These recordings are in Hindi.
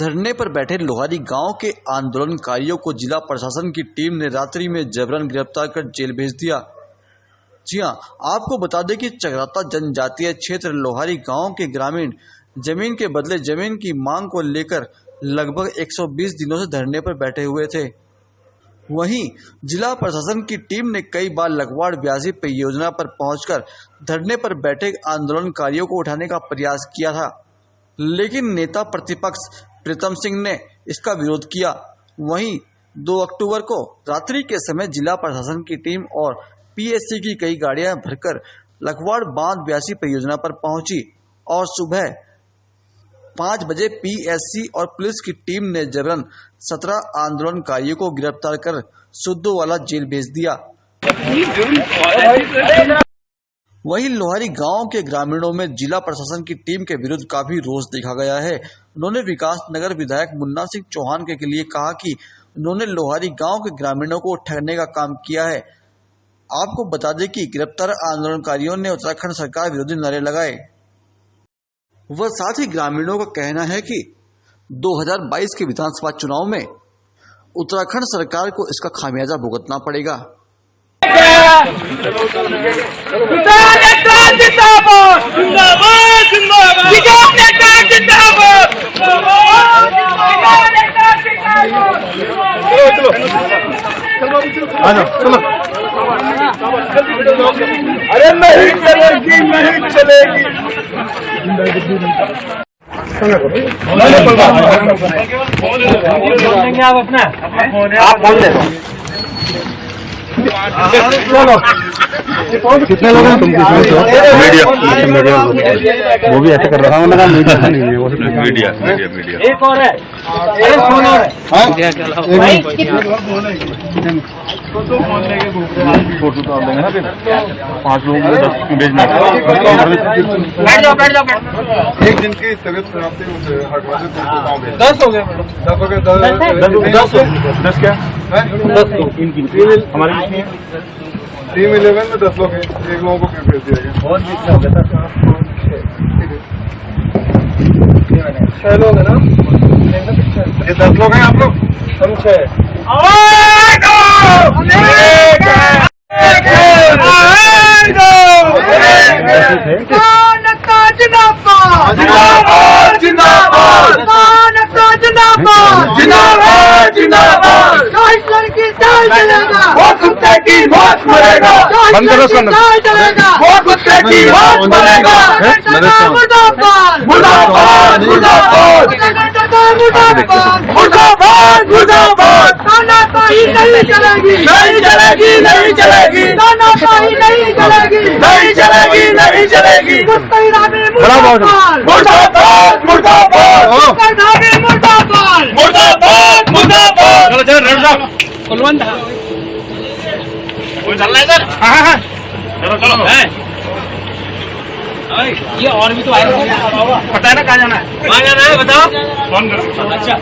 धरने पर बैठे लोहारी गांव के आंदोलनकारियों को जिला प्रशासन की टीम ने रात्रि में जबरन गिरफ्तार कर जेल भेज दिया। जी हां, आपको बता दें कि चकराता जनजातीय क्षेत्र लोहारी गांव के ग्रामीण जमीन के बदले जमीन की मांग को लेकर लगभग 120 दिनों से धरने पर बैठे हुए थे। वहीं जिला प्रशासन की टीम ने कई बार लखवाड़ ब्यासी परियोजना पर पहुंचकर धरने पर बैठे आंदोलनकारियों को उठाने का प्रयास किया था, लेकिन नेता प्रतिपक्ष प्रीतम सिंह ने इसका विरोध किया। वहीं 2 अक्टूबर को रात्रि के समय जिला प्रशासन की टीम और पीएससी की कई गाड़ियां भरकर लखवाड़ बांध ब्यासी परियोजना पर पहुंची और सुबह 5 बजे पीएससी और पुलिस की टीम ने जबरन 17 आंदोलनकारियों को गिरफ्तार कर सुद्धोवाला जेल भेज दिया। वहीं लोहारी गांव के ग्रामीणों में जिला प्रशासन की टीम के विरुद्ध काफी रोष देखा गया है। उन्होंने विकास नगर विधायक मुन्ना सिंह चौहान के लिए कहा कि उन्होंने लोहारी गांव के ग्रामीणों को ठगने का काम किया है। आपको बता दें कि गिरफ्तार आंदोलनकारियों ने उत्तराखंड सरकार विरोधी नारे लगाए। वह साथ ही ग्रामीणों का कहना है कि 2022 के विधानसभा चुनाव में उत्तराखंड सरकार को इसका खामियाजा भुगतना पड़ेगा। अरे नहीं चलेगी, नहीं चलेगी। आप अपना आप बोल दे। चलो कितने लोग हैं तुम? मीडिया वो भी ऐसे कर रहा है। मीडिया नहीं है, वो मीडिया एक और है। अरे सुनो फोटो तो देंगे ना, फिर 5 लोगों को 10 भेजना। बैठ जाओ बैठ जाओ। एक दिन की तबीयत खराब थी, 10 हो गए। 10 हो गए। 10 क्या 10 हमारे टीम 11 में 10 लोग हैं। 1 लोगों को फिर भेज दिया गया। बहुत हो गया था। 6 लोग हैं ना, ये 10 लोग हैं। आप लोग हम 6 बंद करो वो कुत्ते की मौत मरेगा। मुर्दाबाद मुर्दाबाद मुर्दाबाद मुर्दाबाद मुर्दाबाद। तानाशाही नहीं चलेगी, नहीं चलेगी, नहीं चलेगी। तानाशाही नहीं चलेगी, नहीं चलेगी, नहीं चलेगी। मुर्दाबाद मुर्दाबाद मुर्दाबाद मुर्दाबाद मुर्दाबाद। चलो चलो रेड साहब कुलवंत कोई चल रहा है सर? हाँ चलो चलो है। ये और भी तो आए पता है ना कहाँ जाना है? कहाँ जाना है बताओ। फोन करो। अच्छा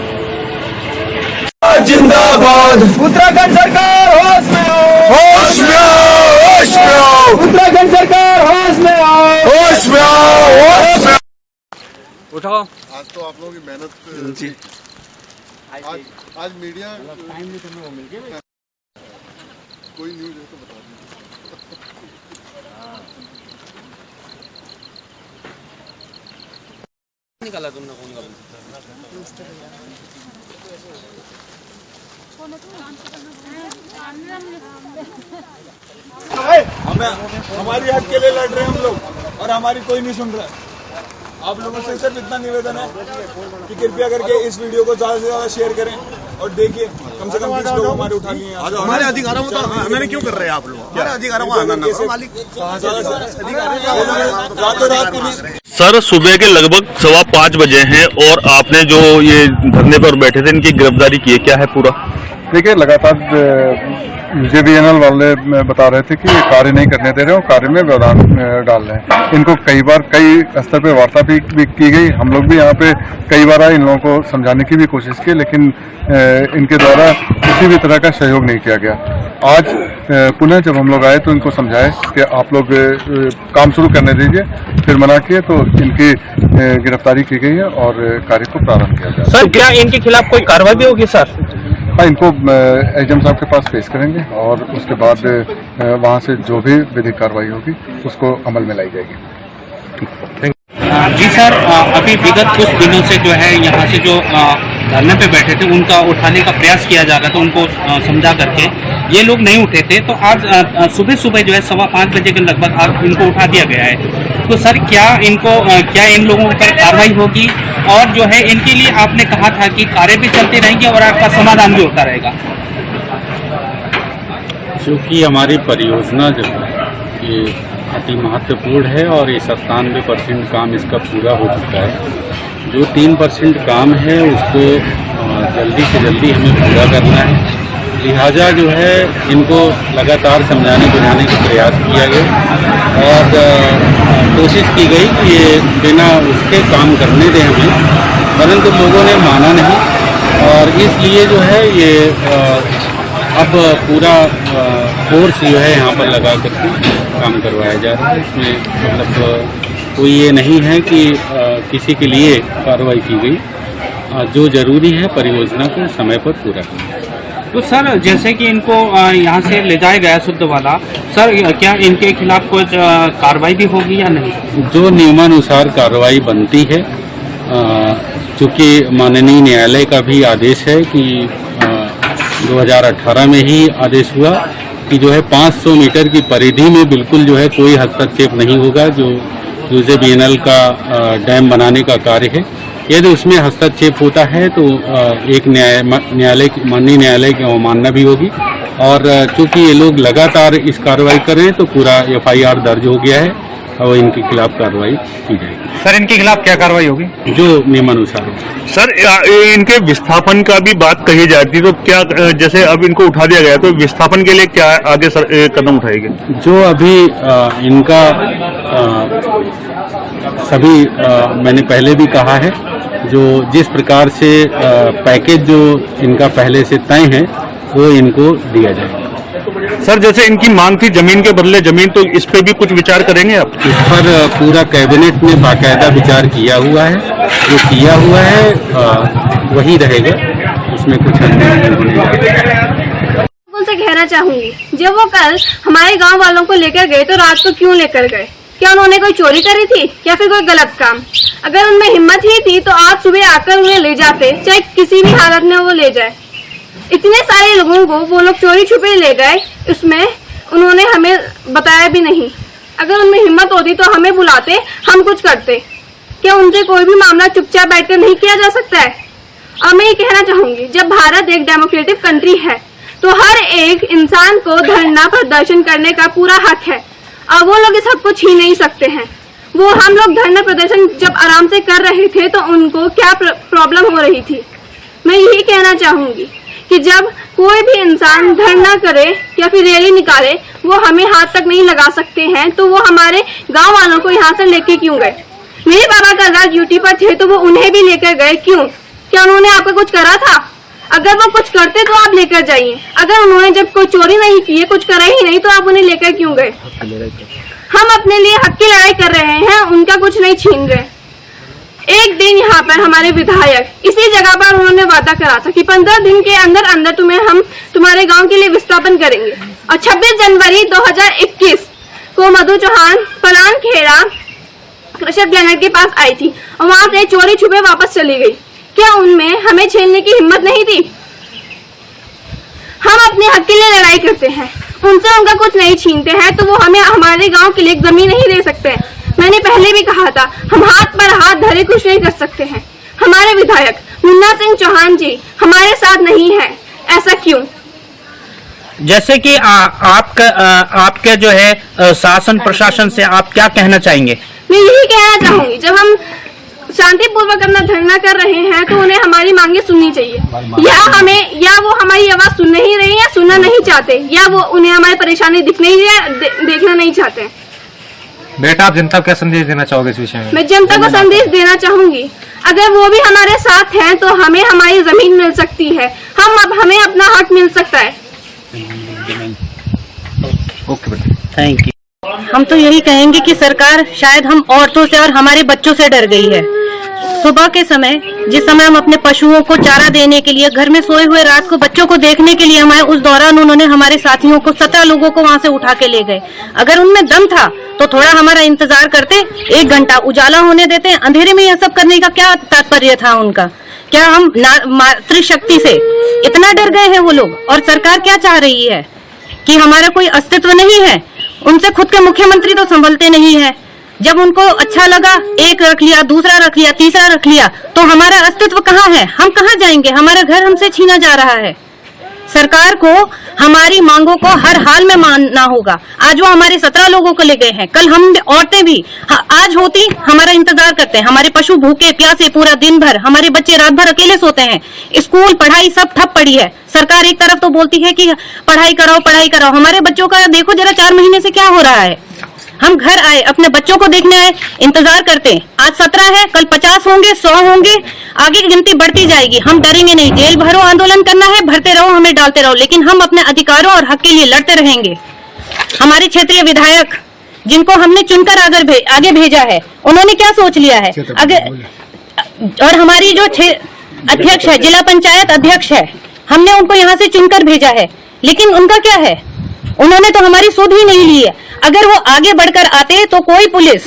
जिंदाबाद उत्तराखंड सरकार होश में आओ, होश में आओ, होश में आओ। उत्तराखंड सरकार होश में आओ, होश में आओ, होश में आओ। उठाओ। आज तो आप लोगों की मेहनत जी। आज मीडिया टाइम भी तुम्हें मिल गया। कोई न्यूज है तो बता दीजिए। निकाला तुमने कौन का? हमारी हक के लिए लड़ रहे हैं हम लोग और हमारी कोई नहीं सुन रहा है। आप लोगों से सिर्फ इतना निवेदन है कि कृपया करके इस वीडियो को ज्यादा से ज्यादा शेयर करें और देखिए कम से कम 20 लोग हमारे उठा लिए। हमारे अधिकारों को तो हमें क्यों कर रहे हैं आप लोग? हमारे अधिकारों को सर सुबह के लगभग 5:15 बजे हैं और आपने जो ये धरने पर बैठे थे इनकी गिरफ्तारी की है, क्या है पूरा? देखिए लगातार JBNL वाले बता रहे थे कि ये कार्य नहीं करने दे रहे और कार्य में व्यवधान डाल रहे हैं। इनको कई बार कई स्तर पे वार्ता भी की गई, हम लोग भी यहाँ पे कई बार आए, इन लोगों को समझाने की भी कोशिश की, लेकिन इनके द्वारा किसी भी तरह का सहयोग नहीं किया गया। आज पुनः जब हम लोग आए तो इनको समझाए कि आप लोग काम शुरू करने दीजिए, फिर मना किए तो इनकी गिरफ्तारी की गई है और कार्य को प्रारंभ किया जाए। सर क्या इनके खिलाफ कोई कार्रवाई भी होगी सर? हाँ, इनको एसडीएम साहब के पास पेश करेंगे और उसके बाद वहाँ से जो भी विधिक कार्रवाई होगी उसको अमल में लाई जाएगी। जी सर, अभी विगत कुछ दिनों से जो है यहाँ से जो धरने पे बैठे थे उनका उठाने का प्रयास किया जा रहा था, उनको समझा करके ये लोग नहीं उठे थे। तो आज सुबह सुबह जो है 5:15 बजे के लगभग आज इनको उठा दिया गया है। तो सर क्या इन लोगों पर कार्रवाई होगी? और जो है इनके लिए आपने कहा था कि कार्य भी चलते रहेंगे और आपका समाधान भी होता रहेगा। क्योंकि हमारी परियोजना जो है ये अति महत्वपूर्ण है और ये 97% काम इसका पूरा हो चुका है। जो 3% काम है उसको जल्दी से जल्दी हमें पूरा करना है। लिहाजा जो है इनको लगातार समझाने बुझाने का प्रयास किया गया और कोशिश की गई कि ये बिना उसके काम करने दें हमें, परंतु लोगों ने माना नहीं और इसलिए जो है ये अब पूरा फोर्स जो है यहाँ पर लगा करके काम करवाया जा रहा है। इसमें मतलब कोई ये नहीं है कि किसी के लिए कार्रवाई की गई। जो जरूरी है परियोजना को समय पर पूरा करना। तो सर जैसे कि इनको यहाँ से ले जाया गया शुद्ध वाला, सर क्या इनके खिलाफ कुछ कार्रवाई भी होगी या नहीं? जो नियमानुसार कार्रवाई बनती है, चूँकि माननीय न्यायालय का भी आदेश है कि 2018 में ही आदेश हुआ कि जो है 500 मीटर की परिधि में बिल्कुल जो है कोई हस्तक्षेप नहीं होगा। जो JBNL का डैम बनाने का कार्य है, यदि उसमें हस्तक्षेप होता है तो एक माननीय न्यायालय की अवमानना भी होगी। और चूंकि ये लोग लगातार इस कार्रवाई कर रहे हैं तो पूरा FIR दर्ज हो गया है और इनके खिलाफ कार्रवाई की जाएगी। सर इनके खिलाफ क्या कार्रवाई होगी? जो नियमानुसार हो। सर इनके विस्थापन का भी बात कही जाती, तो क्या जैसे अब इनको उठा दिया गया तो विस्थापन के लिए क्या आगे कदम उठाएंगे? जो अभी इनका सभी मैंने पहले भी कहा है, जो जिस प्रकार से पैकेज जो इनका पहले से तय है वो इनको दिया जाएगा। सर जैसे इनकी मांग थी जमीन के बदले जमीन, तो इस पे भी कुछ विचार करेंगे आप? इस पर पूरा कैबिनेट ने बाकायदा विचार किया हुआ है, जो किया हुआ है वही रहेगा, उसमें कुछ उनसे कहना चाहूंगी, जब वो कल हमारे गांव वालों को लेकर गए तो रात को क्यों लेकर गए? क्या उन्होंने कोई चोरी करी थी या फिर कोई गलत काम? अगर उनमें हिम्मत ही थी तो आज सुबह आकर उन्हें ले जाते, चाहे किसी भी हालत में वो ले जाए। इतने सारे लोगों को वो लोग चोरी छुपे ले गए, उसमें उन्होंने हमें बताया भी नहीं। अगर उनमें हिम्मत होती तो हमें बुलाते, हम कुछ करते। क्या उनसे कोई भी मामला चुपचाप बैठकर नहीं किया जा सकता है? अब मैं ये कहना चाहूंगी, जब भारत एक डेमोक्रेटिक कंट्री है तो हर एक इंसान को धरना प्रदर्शन करने का पूरा हक है। अब वो लोग इस हक को छीन नहीं सकते हैं। वो हम लोग धरना प्रदर्शन जब आराम से कर रहे थे तो उनको क्या प्रॉब्लम हो रही थी? मैं यही कहना चाहूंगी कि जब कोई भी इंसान धरना करे या फिर रैली निकाले, वो हमें हाथ तक नहीं लगा सकते हैं, तो वो हमारे गांव वालों को यहाँ से लेके क्यों गए? मेरे पापा कल रात ड्यूटी पर थे तो वो उन्हें भी लेकर गए, क्यों? क्या उन्होंने आपका कुछ करा था? अगर वो कुछ करते तो आप लेकर जाइए। अगर उन्होंने जब कोई चोरी नहीं की है, कुछ करा ही नहीं, तो आप उन्हें लेकर क्यों गए? हम अपने लिए हक की लड़ाई कर रहे हैं, उनका कुछ नहीं छीन रहे। एक दिन यहाँ पर हमारे विधायक इसी जगह पर उन्होंने वादा करा था कि 15 दिन के अंदर अंदर हम तुम्हारे गांव के लिए विस्थापन करेंगे। और 26 जनवरी 2021 को मधु चौहान पलान खेड़ा क्रशर प्लेनेट के पास आई थी और वहां से चोरी छुपे वापस चली गई। क्या उनमें हमें छीनने की हिम्मत नहीं थी? हम अपने हक के लिए लड़ाई करते हैं, उनसे उनका कुछ नहीं छीनते हैं, तो वो हमें हमारे गांव के लिए एक जमीन नहीं दे सकते हैं। मैंने पहले भी कहा था, हम हाथ पर हाथ धरे कुछ नहीं कर सकते हैं। हमारे विधायक मुन्ना सिंह चौहान जी हमारे साथ नहीं है, ऐसा क्यों? जैसे कि आपके जो है शासन प्रशासन से आप क्या कहना चाहेंगे? मैं यही कहना चाहूंगी, जब हम शांतिपूर्वक अपना धरना कर रहे हैं तो उन्हें हमारी मांगे सुननी चाहिए, या वो हमारी आवाज सुन नहीं रहे या सुनना नहीं चाहते, या वो उन्हें हमारी परेशानी देखना नहीं चाहते। बेटा, आप जनता को क्या संदेश देना चाहोगे इस विषय में? मैं जनता को संदेश देना चाहूंगी, अगर वो भी हमारे साथ हैं तो हमें हमारी जमीन मिल सकती है, हमें अपना हक मिल सकता है। ओके बेटा, थैंक यू। हम तो यही कहेंगे कि सरकार शायद हम औरतों से और हमारे बच्चों से डर गई है। सुबह के समय, जिस समय हम अपने पशुओं को चारा देने के लिए घर में सोए हुए रात को बच्चों को देखने के लिए हमारे, उस दौरान उन्होंने हमारे साथियों को 17 लोगों को वहां से उठा के ले गए। अगर उनमें दम था तो थोड़ा हमारा इंतजार करते, 1 घंटा उजाला होने देते। अंधेरे में यह सब करने का क्या तात्पर्य था उनका? क्या हम मातृशक्ति से इतना डर गए हैं वो लोग? और सरकार क्या चाह रही है कि हमारा कोई अस्तित्व नहीं है? उनसे खुद के मुख्यमंत्री तो संभलते नहीं है। जब उनको अच्छा लगा, एक रख लिया, दूसरा रख लिया, तीसरा रख लिया, तो हमारा अस्तित्व कहाँ है? हम कहाँ जाएंगे? हमारा घर हमसे छीना जा रहा है। सरकार को हमारी मांगों को हर हाल में मानना होगा। आज वो हमारे 17 लोगों को ले गए हैं, कल हम औरतें भी आज होती हमारा इंतजार करते हैं। हमारे पशु भूखे प्यासे पूरा दिन भर, हमारे बच्चे रात भर अकेले सोते हैं। स्कूल पढ़ाई सब ठप पड़ी है। सरकार एक तरफ तो बोलती है कि पढ़ाई कराओ पढ़ाई कराओ, हमारे बच्चों का देखो जरा 4 महीने से क्या हो रहा है। हम घर आए, अपने बच्चों को देखने आए, इंतजार करते हैं। आज 17 है, कल 50 होंगे, 100 होंगे, आगे की गिनती बढ़ती जाएगी। हम डरेंगे नहीं। जेल भरो आंदोलन करना है, भरते रहो, हमें डालते रहो, लेकिन हम अपने अधिकारों और हक के लिए लड़ते रहेंगे। हमारे क्षेत्रीय विधायक जिनको हमने चुनकर आगे भेजा है, उन्होंने क्या सोच लिया है? और हमारी जो अध्यक्ष है, जिला पंचायत अध्यक्ष है, हमने उनको यहाँ से चुनकर भेजा है, लेकिन उनका क्या है? उन्होंने तो हमारी सुध ही नहीं ली है। अगर वो आगे बढ़कर आते तो कोई पुलिस,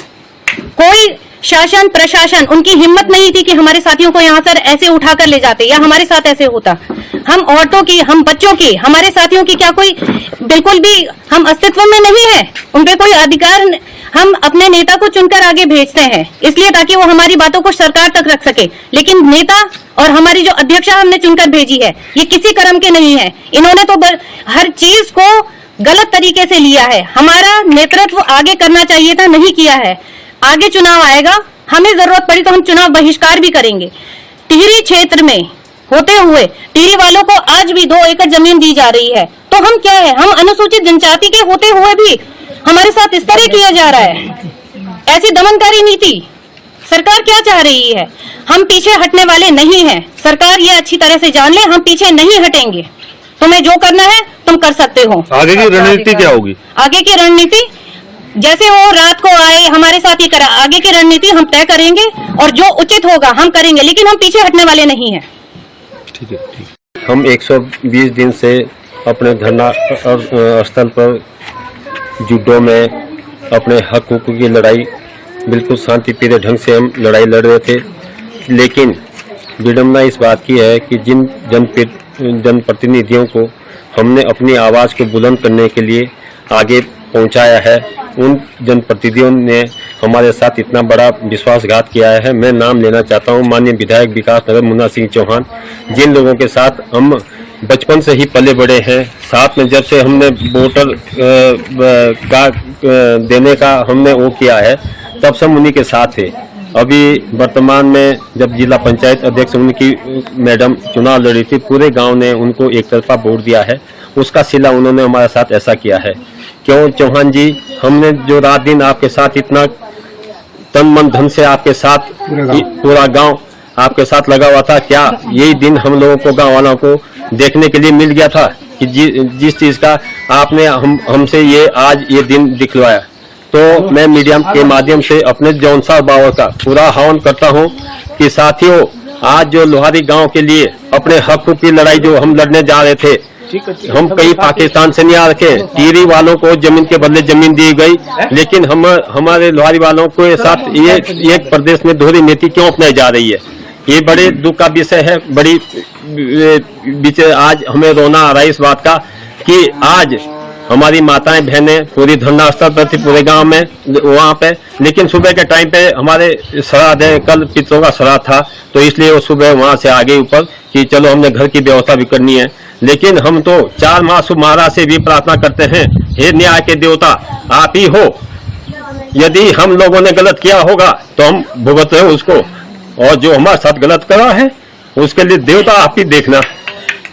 कोई शासन प्रशासन, उनकी हिम्मत नहीं थी कि हमारे साथियों को यहाँ से ऐसे उठाकर ले जाते या हमारे साथ ऐसे होता। हम औरतों की, हम बच्चों की, हमारे साथियों की क्या कोई बिल्कुल भी हम अस्तित्व में नहीं है? उन पे कोई अधिकार? हम अपने नेता को चुनकर आगे भेजते हैं इसलिए ताकि वो हमारी बातों को सरकार तक रख सके, लेकिन नेता और हमारी जो अध्यक्षा हमने चुनकर भेजी है, ये किसी कर्म के नहीं है। इन्होंने तो हर चीज को गलत तरीके से लिया है। हमारा नेतृत्व आगे करना चाहिए था, नहीं किया है। आगे चुनाव आएगा, हमें जरूरत पड़ी तो हम चुनाव बहिष्कार भी करेंगे। टिहरी क्षेत्र में होते हुए टिहरी वालों को आज भी 2 एकड़ जमीन दी जा रही है, तो हम क्या है? हम अनुसूचित जनजाति के होते हुए भी हमारे साथ इस तरह किया जा रहा है। ऐसी दमनकारी नीति सरकार क्या चाह रही है? हम पीछे हटने वाले नहीं हैं। सरकार ये अच्छी तरह से जान ले, हम पीछे नहीं हटेंगे। तुम्हें जो करना है तुम कर सकते हो। आगे की रणनीति क्या होगी? आगे की रणनीति जैसे वो रात को आए हमारे साथ ही करा, आगे की रणनीति हम तय करेंगे और जो उचित होगा हम करेंगे, लेकिन हम पीछे हटने वाले नहीं हैं। ठीक है। हम 120 दिन से अपने धरना स्थल पर जुडो में अपने हकों की लड़ाई बिल्कुल शांतिप्रिय ढंग से हम लड़ाई लड़ रहे थे, लेकिन विडम्बना इस बात की है कि जिन जनप्रतिनिधियों को हमने अपनी आवाज़ को बुलंद करने के लिए आगे पहुंचाया है, उन जनप्रतिनिधियों ने हमारे साथ इतना बड़ा विश्वासघात किया है। मैं नाम लेना चाहता हूं, माननीय विधायक विकास नगर मुन्ना सिंह चौहान, जिन लोगों के साथ हम बचपन से ही पले बड़े हैं, साथ में जब से हमने वोटर का देने का हमने वो किया है, तब से हम उन्हीं के साथ थे। अभी वर्तमान में जब जिला पंचायत अध्यक्ष उनकी मैडम चुनाव लड़ी थी, पूरे गांव ने उनको एक तरफा वोट दिया है, उसका सिला उन्होंने हमारे साथ ऐसा किया है। क्यों चौहान जी, हमने जो रात दिन आपके साथ इतना तन मन धन से आपके साथ पूरा गांव आपके साथ लगा हुआ था, क्या यही दिन हम लोगों को गांव वालों को देखने के लिए मिल गया था कि जिस चीज का आपने हमसे ये आज ये दिन दिखलवाया? तो मैं मीडिया के माध्यम से अपने जौनसार बावर का पूरा आह्वान करता हूं कि साथियों, आज जो लोहारी गांव के लिए अपने हकों की लड़ाई जो हम लड़ने जा रहे थे, हम कहीं पाकिस्तान से नहीं आ रखे। टिहरी वालों को जमीन के बदले जमीन दी गई, लेकिन हमारे लोहारी वालों को साथ ये एक प्रदेश में दोहरी नीति क्यों अपनाई जा रही है? ये बड़े दुख का विषय है। बड़ी आज हमें रोना आ रहा है इस बात का कि आज हमारी माताएं बहनें पूरी धरना स्थल पर थी, पूरे गांव में वहाँ पे, लेकिन सुबह के टाइम पे हमारे श्राद्ध है, कल पितरों का श्राद्ध था, तो इसलिए वो सुबह वहाँ से आगे ऊपर कि चलो हमने घर की व्यवस्था भी करनी है। लेकिन हम तो 4 माह महाराज से भी प्रार्थना करते हैं, हे न्याय के देवता आप ही हो, यदि हम लोगों ने गलत किया होगा तो हम भुगत रहे उसको, और जो हमारे साथ गलत करा है उसके लिए देवता आप ही देखना।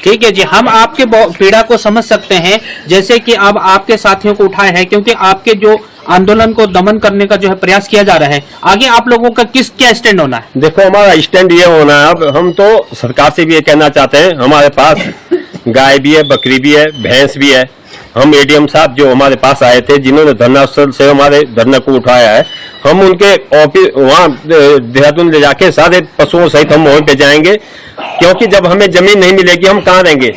ठीक है जी, हम आपके पीड़ा को समझ सकते हैं, जैसे कि अब आपके साथियों को उठाए हैं, क्योंकि आपके जो आंदोलन को दमन करने का जो है प्रयास किया जा रहा है। आगे आप लोगों का क्या स्टैंड होना है? देखो हमारा स्टैंड ये होना है, अब हम तो सरकार से भी ये कहना चाहते हैं, हमारे पास गाय भी है, बकरी भी है, भैंस भी है। हम एडीएम साहब जो हमारे पास आए थे, जिन्होंने धरना स्थल से हमारे धरना को उठाया है, हम उनके ऑफिस वहाँ देहरादून ले जाके सारे पशुओं सहित हम वहीं पे जाएंगे, क्योंकि जब हमें जमीन नहीं मिलेगी हम कहाँ रहेंगे।